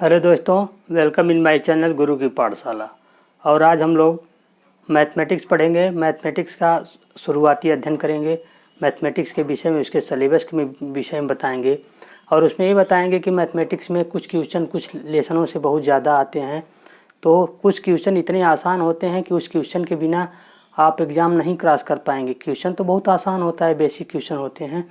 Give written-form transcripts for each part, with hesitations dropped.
Hello दोस्तों, welcome in my channel गुरु की पाठशाला। और आज हम लोग मैथमेटिक्स पढ़ेंगे। मैथमेटिक्स का शुरुआती अध्ययन करेंगे। मैथमेटिक्स के विषय में, उसके सिलेबस के विषय में बताएंगे। और उसमें ये बताएंगे कि मैथमेटिक्स में कुछ क्वेश्चन कुछ लेसनों से बहुत ज़्यादा आते हैं। तो कुछ क्वेश्चन इतने आसान होते हैं कि उस क्वेश्चन के बिना आप एग्ज़ाम नहीं क्रॉस कर पाएंगे। क्वेश्चन तो बहुत आसान होता है, बेसिक क्वेश्चन होते हैं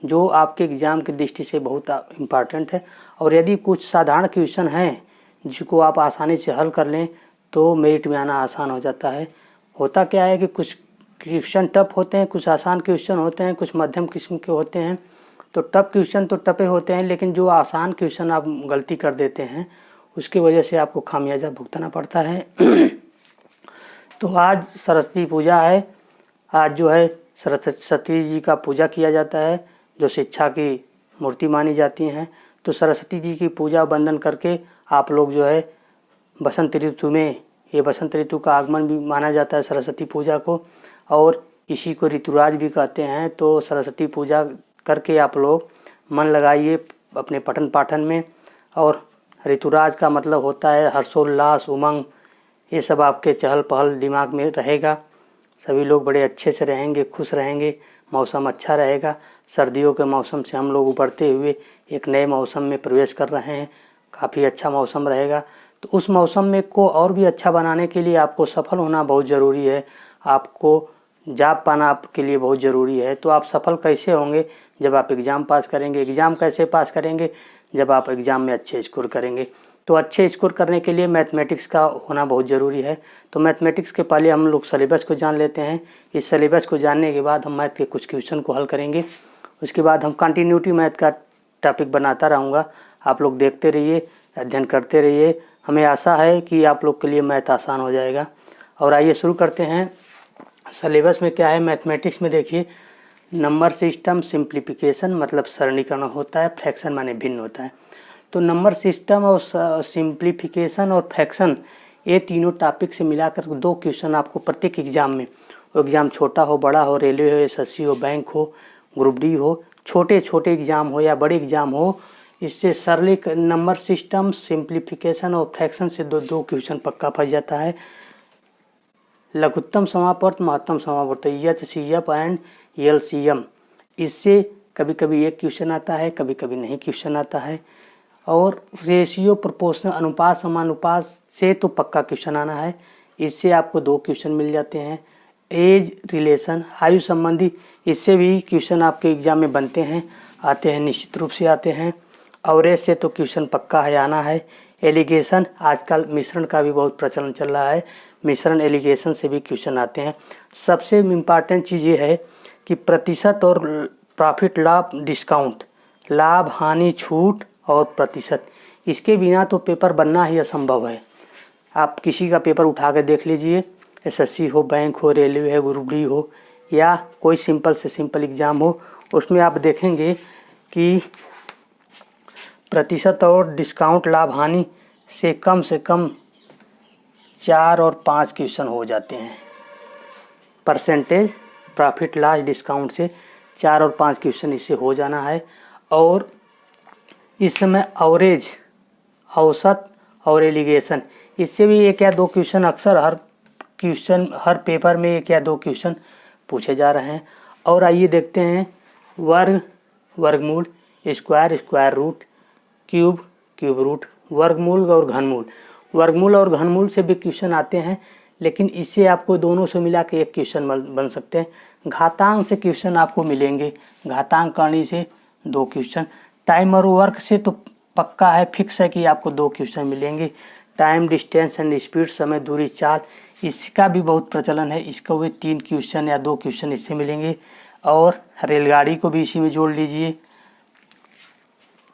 जो आपके एग्ज़ाम की दृष्टि से बहुत इम्पॉर्टेंट है। और यदि कुछ साधारण क्वेश्चन हैं जिसको आप आसानी से हल कर लें तो मेरिट में आना आसान हो जाता है। होता क्या है कि कुछ क्वेश्चन टफ होते हैं, कुछ आसान क्वेश्चन होते हैं, कुछ मध्यम किस्म के होते हैं। तो टफ क्वेश्चन तो टफे होते हैं, लेकिन जो आसान क्वेश्चन आप गलती कर देते हैं उसकी वजह से आपको खामियाजा भुगतना पड़ता है। तो आज सरस्वती पूजा है। आज जो है सरस्वती जी का पूजा किया जाता है, जो शिक्षा की मूर्ति मानी जाती हैं। तो सरस्वती जी की पूजा वंदन करके आप लोग जो है बसंत ऋतु में, ये बसंत ऋतु का आगमन भी माना जाता है सरस्वती पूजा को, और इसी को ऋतुराज भी कहते हैं। तो सरस्वती पूजा करके आप लोग मन लगाइए अपने पठन पाठन में। और ऋतुराज का मतलब होता है हर्षोल्लास, उमंग, ये सब आपके चहल पहल दिमाग में रहेगा। सभी लोग बड़े अच्छे से रहेंगे, खुश रहेंगे, मौसम अच्छा रहेगा। सर्दियों के मौसम से हम लोग उबरते हुए एक नए मौसम में प्रवेश कर रहे हैं। काफ़ी अच्छा मौसम रहेगा। तो उस मौसम में को और भी अच्छा बनाने के लिए आपको सफल होना बहुत ज़रूरी है। आपको जॉब पाना आपके लिए बहुत ज़रूरी है। तो आप सफल कैसे होंगे? जब आप एग्ज़ाम पास करेंगे। एग्ज़ाम कैसे पास करेंगे? जब आप एग्ज़ाम में अच्छे स्कोर करेंगे। तो अच्छे स्कोर करने के लिए मैथमेटिक्स का होना बहुत ज़रूरी है। तो मैथमेटिक्स के पहले हम लोग सिलेबस को जान लेते हैं। इस सिलेबस को जानने के बाद हम मैथ के कुछ क्वेश्चन को हल करेंगे। उसके बाद हम कंटिन्यूटी मैथ का टॉपिक बनाता रहूँगा। आप लोग देखते रहिए, अध्ययन करते रहिए। हमें आशा है कि आप लोग के लिए मैथ आसान हो जाएगा। और आइए शुरू करते हैं। सिलेबस में क्या है मैथमेटिक्स में? देखिए, नंबर सिस्टम, सिंप्लीफिकेशन मतलब सरलीकरण होता है, फ्रैक्शन माने भिन्न होता है। तो नंबर सिस्टम और सिंप्लीफिकेशन और फ्रैक्शन, ये तीनों टॉपिक से मिलाकर दो क्वेश्चन आपको प्रत्येक एग्जाम में, वो एग्ज़ाम छोटा हो, बड़ा हो, रेलवे हो, एसएससी हो, बैंक हो, ग्रुप डी हो, छोटे छोटे एग्ज़ाम हो या बड़े एग्ज़ाम हो, इससे सरली नंबर सिस्टम, सिंप्लीफिकेशन और फ्रैक्शन से दो क्वेश्चन पक्का फंस जाता है। लघुत्तम समापवर्त, महत्तम समापवर्त, एचसीएफ एंड एलसीएम, इससे कभी कभी एक क्वेश्चन आता है, कभी कभी नहीं क्वेश्चन आता है। और रेशियो, प्रोपोर्शनल, अनुपात समानुपात से तो पक्का क्वेश्चन आना है। इससे आपको दो क्वेश्चन मिल जाते हैं। एज रिलेशन, आयु संबंधी, इससे भी क्वेश्चन आपके एग्जाम में बनते हैं, आते हैं, निश्चित रूप से आते हैं। एवरेज से तो क्वेश्चन पक्का है, आना है। एलिगेशन, आजकल मिश्रण का भी बहुत प्रचलन चल रहा है, मिश्रण एलिगेशन से भी क्वेश्चन आते हैं। सबसे इम्पॉर्टेंट चीज़ ये है कि प्रतिशत और प्रॉफिट, लाभ, डिस्काउंट, लाभ, हानि, छूट और प्रतिशत, इसके बिना तो पेपर बनना ही असंभव है। आप किसी का पेपर उठा के देख लीजिए, एसएससी हो, बैंक हो, रेलवे हो, ग्रुप डी हो, या कोई सिंपल से सिंपल एग्ज़ाम हो, उसमें आप देखेंगे कि प्रतिशत और डिस्काउंट, लाभ, हानि से कम 4 और 5 क्वेश्चन हो जाते हैं। परसेंटेज, प्रॉफिट, लॉस, डिस्काउंट से 4 और 5 क्वेश्चन इससे हो जाना है। और इस समय एवरेज, औसत और एलिगेशन, इससे भी एक या दो क्वेश्चन अक्सर हर पेपर में एक या दो क्वेश्चन पूछे जा रहे हैं। और आइए देखते हैं वर्ग, वर्गमूल, square, square root, cube, cube root, वर्गमूल और घनमूल। वर्गमूल और घनमूल से भी क्वेश्चन आते हैं, लेकिन इससे आपको दोनों से मिला के एक क्वेश्चन बन सकते हैं। घातांक से क्वेश्चन आपको मिलेंगे, घातांक करने से 2 क्वेश्चन। टाइम और वर्क से तो पक्का है, फिक्स है कि आपको 2 क्वेश्चन मिलेंगे। टाइम, डिस्टेंस एंड स्पीड, समय, दूरी, चाल, इसका भी बहुत प्रचलन है, इसका भी 3 क्वेश्चन या 2 क्वेश्चन इससे मिलेंगे। और रेलगाड़ी को भी इसी में जोड़ लीजिए।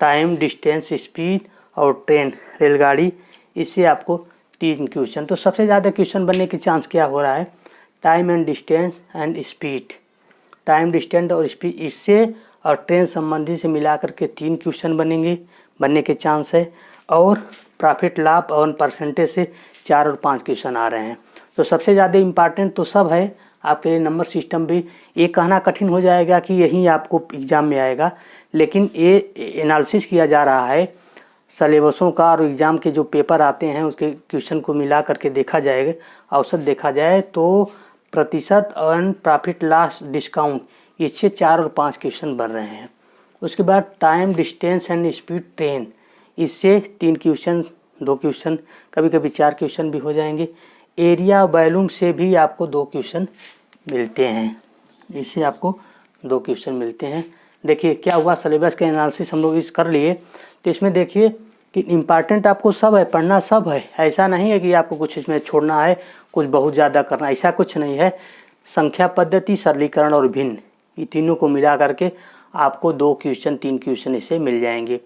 टाइम, डिस्टेंस, स्पीड और ट्रेन, रेलगाड़ी, इससे आपको 3 क्वेश्चन। तो सबसे ज़्यादा क्वेश्चन बनने की चांस क्या हो रहा है? Time and distance and speed, time, distance और स्पीड, इससे और ट्रेन संबंधी से मिलाकर के 3 क्वेश्चन बनने के चांस है। और प्रॉफिट, लाभ और परसेंटेज से 4 और 5 क्वेश्चन आ रहे हैं। तो सबसे ज़्यादा इम्पॉर्टेंट तो सब है आपके लिए। नंबर सिस्टम भी ये कहना कठिन हो जाएगा कि यही आपको एग्ज़ाम में आएगा, लेकिन ये एनालिसिस किया जा रहा है सलेबसों का और एग्ज़ाम के जो पेपर आते हैं उसके क्वेश्चन को मिला करके देखा जाएगा, औसत देखा जाए तो प्रतिशत एंड प्रॉफिट लॉस डिस्काउंट इससे 4 और 5 क्वेश्चन बन रहे हैं। उसके बाद time distance and speed train, इससे 3 क्वेश्चन, 2 क्वेश्चन, कभी कभी 4 क्वेश्चन भी हो जाएंगे। एरिया वॉल्यूम से भी आपको 2 क्वेश्चन मिलते हैं, इससे आपको 2 क्वेश्चन मिलते हैं। देखिए क्या हुआ, सिलेबस के एनालिसिस हम लोग इस कर लिए, तो इसमें देखिए कि इम्पॉर्टेंट आपको सब है, पढ़ना सब है, ऐसा नहीं है कि आपको कुछ इसमें छोड़ना है, कुछ बहुत ज़्यादा करना, ऐसा कुछ नहीं है। संख्या पद्धति, सरलीकरण और भिन्न, ये तीनों को मिला करके आपको 2 क्वेश्चन 3 क्वेश्चन इससे मिल जाएंगे।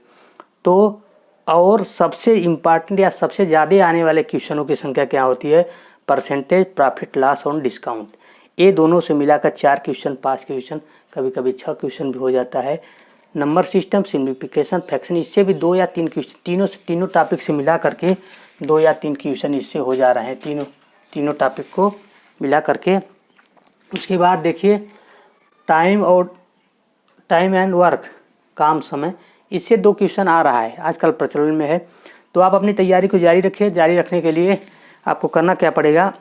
तो और सबसे इम्पॉर्टेंट या सबसे ज़्यादा आने वाले क्वेश्चनों की संख्या क्या होती है, परसेंटेज, प्रॉफिट लॉस और डिस्काउंट, ये दोनों से मिलाकर 4 क्वेश्चन 5 क्वेश्चन, कभी कभी 6 क्वेश्चन भी हो जाता है। नंबर सिस्टम, सिम्प्लिफिकेशन, फ्रैक्शन, इससे भी 2 या 3 क्वेश्चन, तीनों टॉपिक से मिला करके 2 या 3 क्वेश्चन इससे हो जा रहे हैं, तीनों टॉपिक को मिला करके। उसके बाद देखिए टाइम एंड वर्क, काम समय, इससे 2 क्वेश्चन आ रहा है, आजकल प्रचलन में है। तो आप अपनी तैयारी को जारी रखिए। जारी रखने के लिए आपको करना क्या पड़ेगा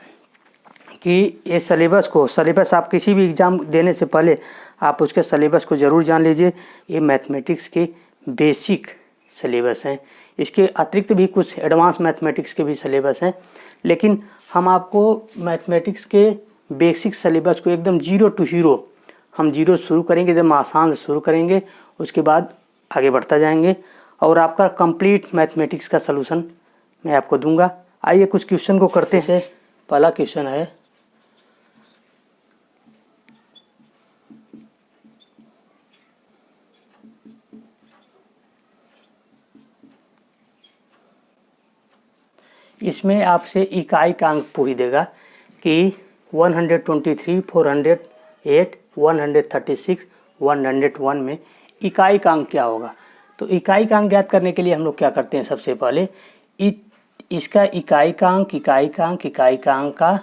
कि ये सिलेबस आप किसी भी एग्ज़ाम देने से पहले आप उसके सिलेबस को ज़रूर जान लीजिए। ये मैथमेटिक्स के बेसिक सिलेबस हैं, इसके अतिरिक्त भी कुछ एडवांस मैथमेटिक्स के भी सिलेबस हैं, लेकिन हम आपको मैथमेटिक्स के बेसिक सिलेबस को एकदम 0 to हीरो, हम 0 शुरू करेंगे, एकदम आसान से शुरू करेंगे, उसके बाद आगे बढ़ता जाएंगे और आपका कंप्लीट मैथमेटिक्स का सलूशन मैं आपको दूंगा। आइए कुछ क्वेश्चन को करते हैं। पहला क्वेश्चन है, इसमें आपसे इकाई का अंक पूछ देगा कि 123, 408, 136, 101 में इकाई का अंक क्या होगा। तो इकाई का अंक ज्ञात करने के लिए हम लोग क्या करते हैं, सबसे पहले इसका इकाई का अंक का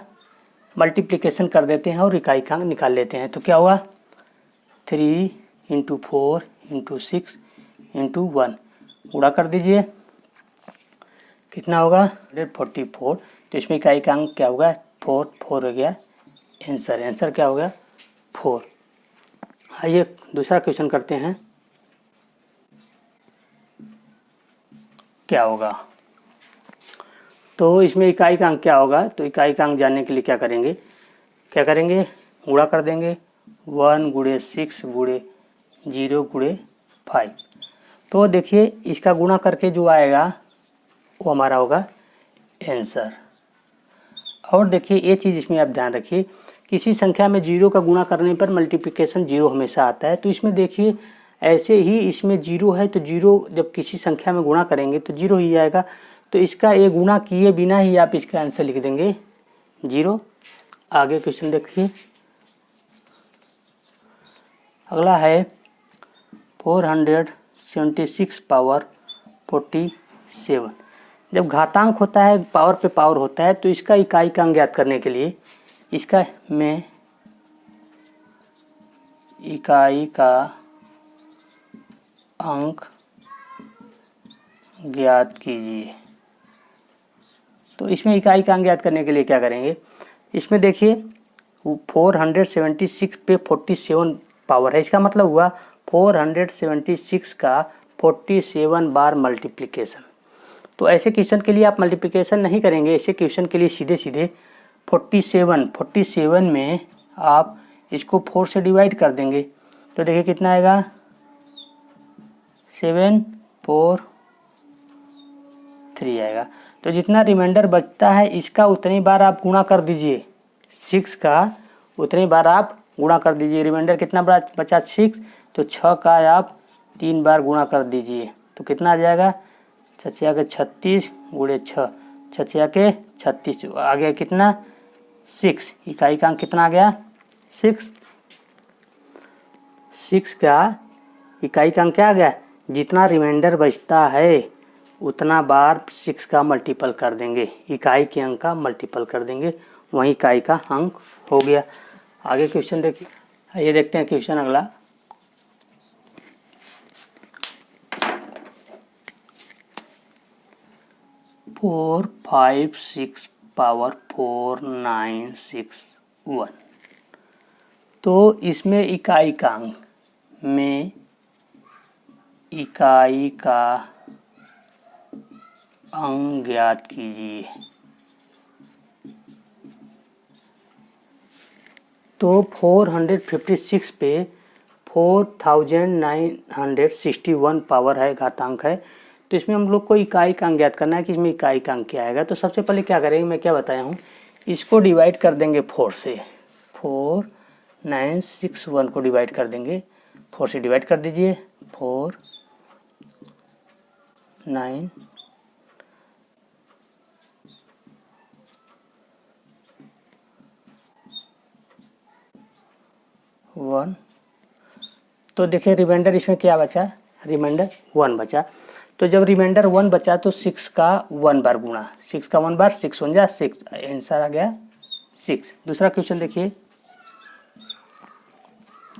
मल्टीप्लिकेशन कर देते हैं और इकाई का अंक निकाल लेते हैं। तो क्या हुआ, 3 × 4 × 6 × 1, गुणा कर दीजिए, कितना होगा 144। तो इसमें इकाई का अंक क्या होगा, 4 हो गया, आंसर क्या होगा 4। आइए दूसरा क्वेश्चन करते हैं, क्या होगा। तो इसमें इकाई का अंक क्या होगा, तो इकाई का अंक जानने के लिए क्या करेंगे, गुणा कर देंगे, 1 × 6 × 0 × 5। तो देखिए इसका गुणा करके जो आएगा वो हमारा होगा आंसर। और देखिए ये चीज़ इसमें आप ध्यान रखिए, किसी संख्या में 0 का गुणा करने पर मल्टीप्लिकेशन 0 हमेशा आता है। तो इसमें देखिए ऐसे ही इसमें 0 है, तो 0 जब किसी संख्या में गुणा करेंगे तो 0 ही आएगा। तो इसका ये गुणा किए बिना ही आप इसका आंसर लिख देंगे 0। आगे क्वेश्चन देखिए, अगला है 476 पावर 47। जब घातांक होता है, पावर पे पावर होता है, तो इसका इकाई का अंक ज्ञात करने के लिए इसका में इकाई का अंक ज्ञात कीजिए। तो इसमें इकाई का अंक ज्ञात करने के लिए क्या करेंगे, इसमें देखिए 476 पे 47 पावर है, इसका मतलब हुआ 476 का 47 बार मल्टीप्लिकेशन। तो ऐसे क्वेश्चन के लिए आप मल्टीप्लिकेशन नहीं करेंगे, ऐसे क्वेश्चन के लिए सीधे 47 में आप इसको 4 से डिवाइड कर देंगे। तो देखिए कितना आएगा 7 4 3 आएगा। तो जितना रिमाइंडर बचता है इसका उतनी बार आप गुणा कर दीजिए, 6 का उतनी बार आप गुणा कर दीजिए। रिमाइंडर कितना बचा 6, तो 6 का आप 3 बार गुणा कर दीजिए। तो कितना आ जाएगा 6 के 36 × 6, 6 के 36, आ गया कितना 6। इकाई का अंक कितना आ गया 6 का इकाई का अंक क्या आ गया, जितना रिमाइंडर बचता है उतना बार 6 का मल्टीपल कर देंगे, इकाई के अंक का मल्टीपल कर देंगे, वहीं इकाई का अंक हो गया। आगे क्वेश्चन देखिए, ये देखते हैं क्वेश्चन अगला, 456 पावर 4961। तो इसमें इकाई का अंक में इकाई का अंक ज्ञात कीजिए। तो 456 पे 4961 पावर है, घातांक है। तो इसमें हम लोग को इकाई का अंक ज्ञात करना है कि इसमें इकाई का अंक क्या आएगा। तो सबसे पहले क्या करेंगे, मैं क्या बताया हूँ, इसको डिवाइड कर देंगे 4 से। 4961 को डिवाइड कर देंगे 4 से। डिवाइड कर दीजिए 4 9 1। तो देखिए रिमाइंडर इसमें क्या बचा, रिमाइंडर 1 बचा। तो जब रिमाइंडर 1 बचा तो 6 का 1 बार गुणा, 6 का 1 बार 6 1 जा 6, आंसर आ गया 6। दूसरा क्वेश्चन देखिए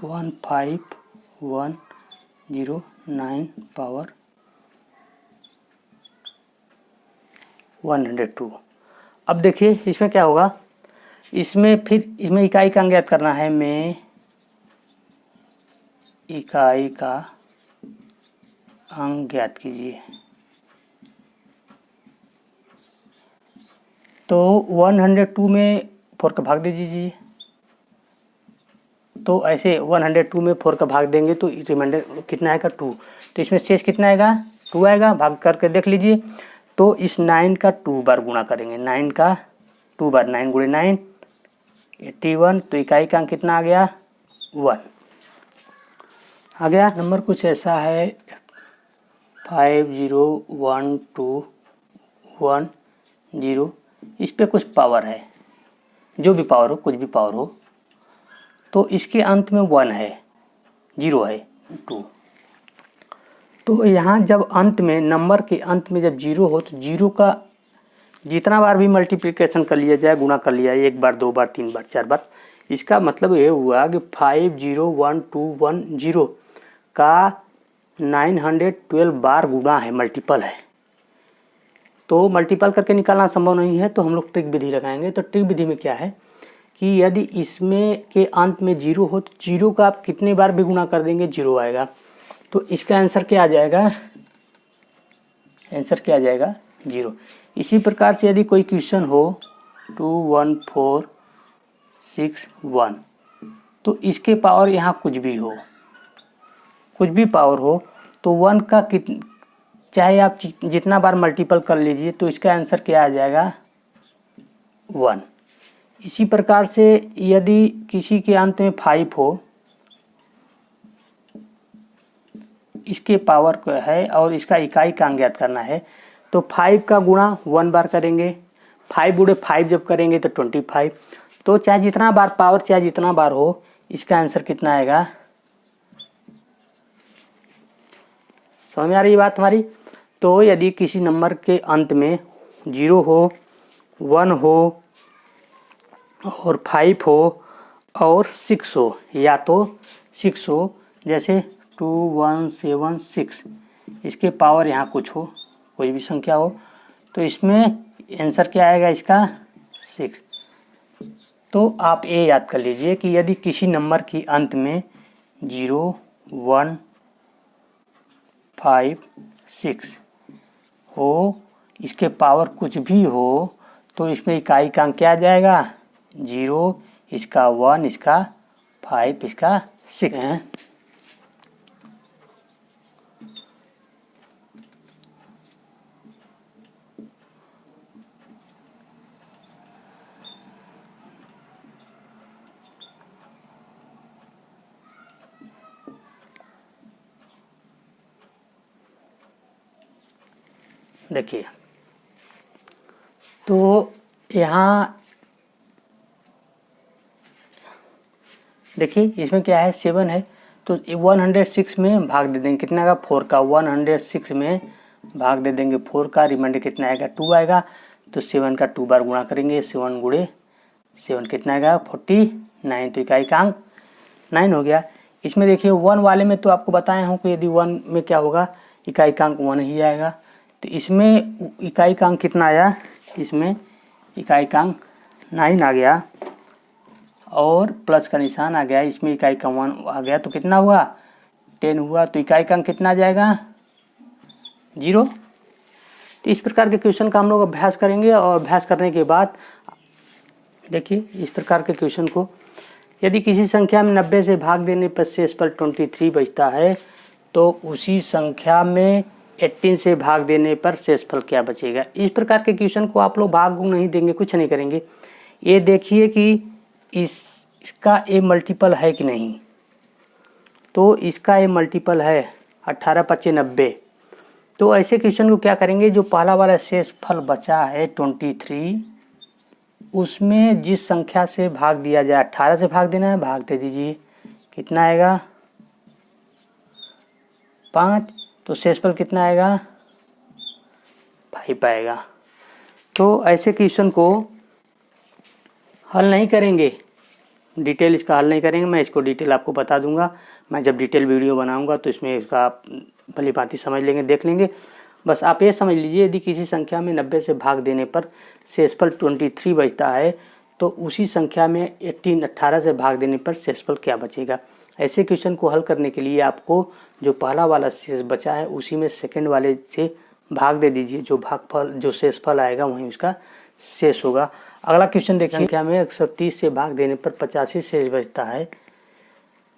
15109 पावर 102। अब देखिए इसमें क्या होगा, इसमें फिर इसमें इकाई का अंक ज्ञात करना है। मैं इकाई का अंक ज्ञात कीजिए। तो 102 में 4 का भाग दे दीजिए। तो ऐसे 102 में 4 का भाग देंगे तो रिमाइंडर कितना आएगा 2। तो इसमें शेष कितना आएगा 2 आएगा, भाग करके देख लीजिए। तो इस 9 का 2 बार गुणा करेंगे, 9 का 2 बार, 9 गुणे 9 81। तो इकाई का अंक कितना आ गया 1 आ गया। नंबर कुछ ऐसा है 501210। इस पे कुछ पावर है, जो भी पावर हो, कुछ भी पावर हो। तो इसके अंत में 1 है, 0 है 2। तो यहाँ जब अंत में, नंबर के अंत में जब 0 हो तो 0 का जितना बार भी मल्टीप्लिकेशन कर लिया जाए, गुणा कर लिया, 1 बार 2 बार 3 बार 4 बार, इसका मतलब ये हुआ कि 501210 का 912 बार गुणा है, मल्टीपल है। तो मल्टीपल करके निकालना संभव नहीं है, तो हम लोग ट्रिक विधि लगाएंगे। तो ट्रिक विधि में क्या है कि यदि इसमें के अंत में 0 हो तो 0 का आप कितने बार भी गुणा कर देंगे 0 आएगा। तो इसका आंसर क्या आ जाएगा, आंसर क्या आ जाएगा 0। इसी प्रकार से यदि कोई क्वेश्चन हो 21461, तो इसके पावर यहाँ कुछ भी हो, कुछ भी पावर हो, तो 1 का चाहे आप जितना बार मल्टीपल कर लीजिए, तो इसका आंसर क्या आ जाएगा 1। इसी प्रकार से यदि किसी के अंत में 5 हो, इसके पावर है और इसका इकाई का अंक ज्ञात करना है, तो 5 का गुणा 1 बार करेंगे, 5 गुणे 5 जब करेंगे तो 25। तो चाहे जितना बार पावर, चाहे जितना बार हो, इसका आंसर कितना आएगा। समझ में आ रही है बात हमारी। तो यदि किसी नंबर के अंत में 0 हो, 1 हो और 5 हो और 6 हो, या तो 6 हो, जैसे 2176, इसके पावर यहाँ कुछ हो, कोई भी संख्या हो, तो इसमें आंसर क्या आएगा इसका 6। तो आप ये याद कर लीजिए कि यदि किसी नंबर की अंत में 0 1 5 6 हो, इसके पावर कुछ भी हो, तो इसमें इकाई का अंक क्या आ जाएगा 0, इसका 1, इसका 5, इसका 6 है। देखिए तो यहाँ देखिए इसमें क्या है 7 है, तो 106 में भाग दे देंगे, कितना का 4 का, 106 में भाग दे देंगे 4 का, रिमाइंडर कितना आएगा 2 आएगा। तो 7 का 2 बार गुणा करेंगे, 7 गुणे 7 कितना आएगा 49। तो इकाई का अंक 9 हो गया। इसमें देखिए 1 वाले में तो आपको बताया हूँ कि यदि 1 में क्या होगा, इकाई का अंक 1 ही आएगा। तो इसमें इकाईकांक कितना आया, इसमें इकाईकांक 9 आ गया और प्लस का निशान आ गया, इसमें इकाईकांक 1 आ गया, तो कितना हुआ 10 हुआ। तो इकाईकांक कितना आ जाएगा 0। तो इस प्रकार के क्वेश्चन का हम लोग अभ्यास करेंगे और अभ्यास करने के बाद देखिए इस प्रकार के क्वेश्चन को, यदि किसी संख्या में 90 से भाग देने पर शेषफल 23 बचता है तो उसी संख्या में 18 से भाग देने पर शेषफल क्या बचेगा। इस प्रकार के क्वेश्चन को आप लोग भाग नहीं देंगे, कुछ नहीं करेंगे, ये देखिए कि इसका ए मल्टीपल है कि नहीं। तो इसका ए मल्टीपल है 18 25 90। तो ऐसे क्वेश्चन को क्या करेंगे, जो पहला वाला शेषफल बचा है 23, उसमें जिस संख्या से भाग दिया जाए, 18 से भाग देना है, भाग दे दीजिए, कितना आएगा 5। तो शेषफल कितना आएगा 5 आएगा। तो ऐसे क्वेश्चन को हल नहीं करेंगे, डिटेल इसका हल नहीं करेंगे, मैं इसको डिटेल आपको बता दूंगा। मैं जब डिटेल वीडियो बनाऊंगा तो इसमें इसका आप भली भांति समझ लेंगे, देख लेंगे। बस आप ये समझ लीजिए, यदि किसी संख्या में 90 से भाग देने पर शेषफल 23 बचता है तो उसी संख्या में 18 से भाग देने पर शेषफल क्या बचेगा। ऐसे क्वेश्चन को हल करने के लिए आपको जो पहला वाला शेष बचा है उसी में सेकंड वाले से भाग दे दीजिए, जो शेषफल आएगा वहीं उसका शेष होगा। अगला क्वेश्चन देखिए, संख्या में 130 से भाग देने पर 85 शेष बचता है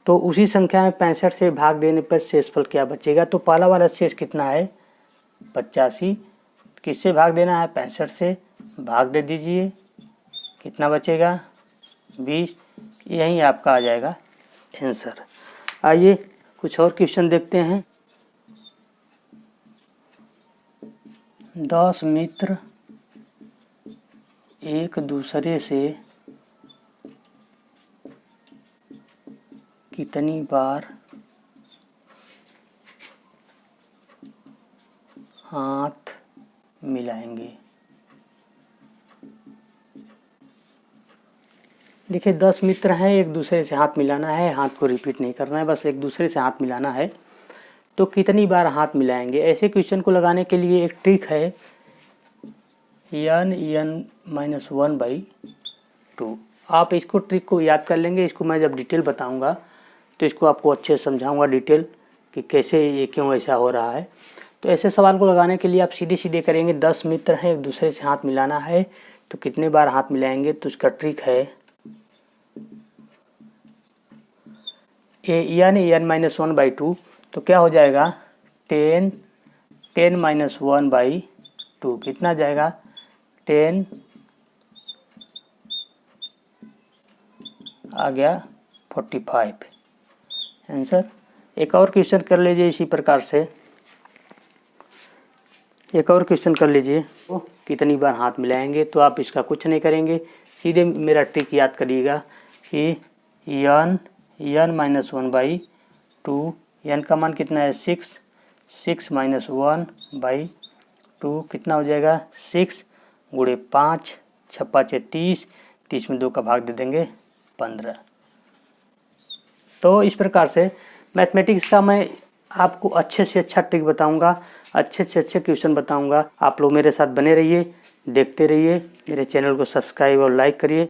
तो उसी संख्या में 65 से भाग देने पर शेषफल क्या बचेगा। तो पहला वाला शेष कितना है 85, किससे भाग देना है 65 से, भाग दे दीजिए, कितना बचेगा 20। यही आपका आ जाएगा आंसर। आइए कुछ और क्वेश्चन देखते हैं। 10 मित्र एक दूसरे से कितनी बार हाथ मिलाएंगे। देखिए 10 मित्र हैं, एक दूसरे से हाथ मिलाना है, हाथ को रिपीट नहीं करना है, बस एक दूसरे से हाथ मिलाना है। तो कितनी बार हाथ मिलाएंगे। ऐसे क्वेश्चन को लगाने के लिए एक ट्रिक है, n(n-1/2). आप इसको ट्रिक को याद कर लेंगे, इसको मैं जब डिटेल बताऊंगा तो इसको आपको अच्छे से समझाऊंगा डिटेल कि कैसे ये क्यों ऐसा हो रहा है। तो ऐसे सवाल को लगाने के लिए आप सीधे सीधे करेंगे, 10 मित्र हैं, एक दूसरे से हाथ मिलाना है तो कितने बार हाथ मिलाएंगे। तो इसका ट्रिक है n(n-1/2). तो क्या हो जाएगा 10(10-1/2). कितना जाएगा 10 आ गया 45 आंसर। एक और क्वेश्चन कर लीजिए इसी प्रकार से, एक और क्वेश्चन कर लीजिए। तो कितनी बार हाथ मिलाएंगे। तो आप इसका कुछ नहीं करेंगे, सीधे मेरा ट्रिक याद करिएगा कि n(n-1/2). n का मान कितना है 6, 6-1/2 कितना हो जाएगा 6 × 5, 6×5 = 30, 30 में 2 का भाग दे देंगे 15। तो इस प्रकार से मैथमेटिक्स का मैं आपको अच्छे से अच्छा ट्रिक बताऊंगा, अच्छे से अच्छे क्वेश्चन बताऊंगा। आप लोग मेरे साथ बने रहिए, देखते रहिए, मेरे चैनल को सब्सक्राइब और लाइक करिए।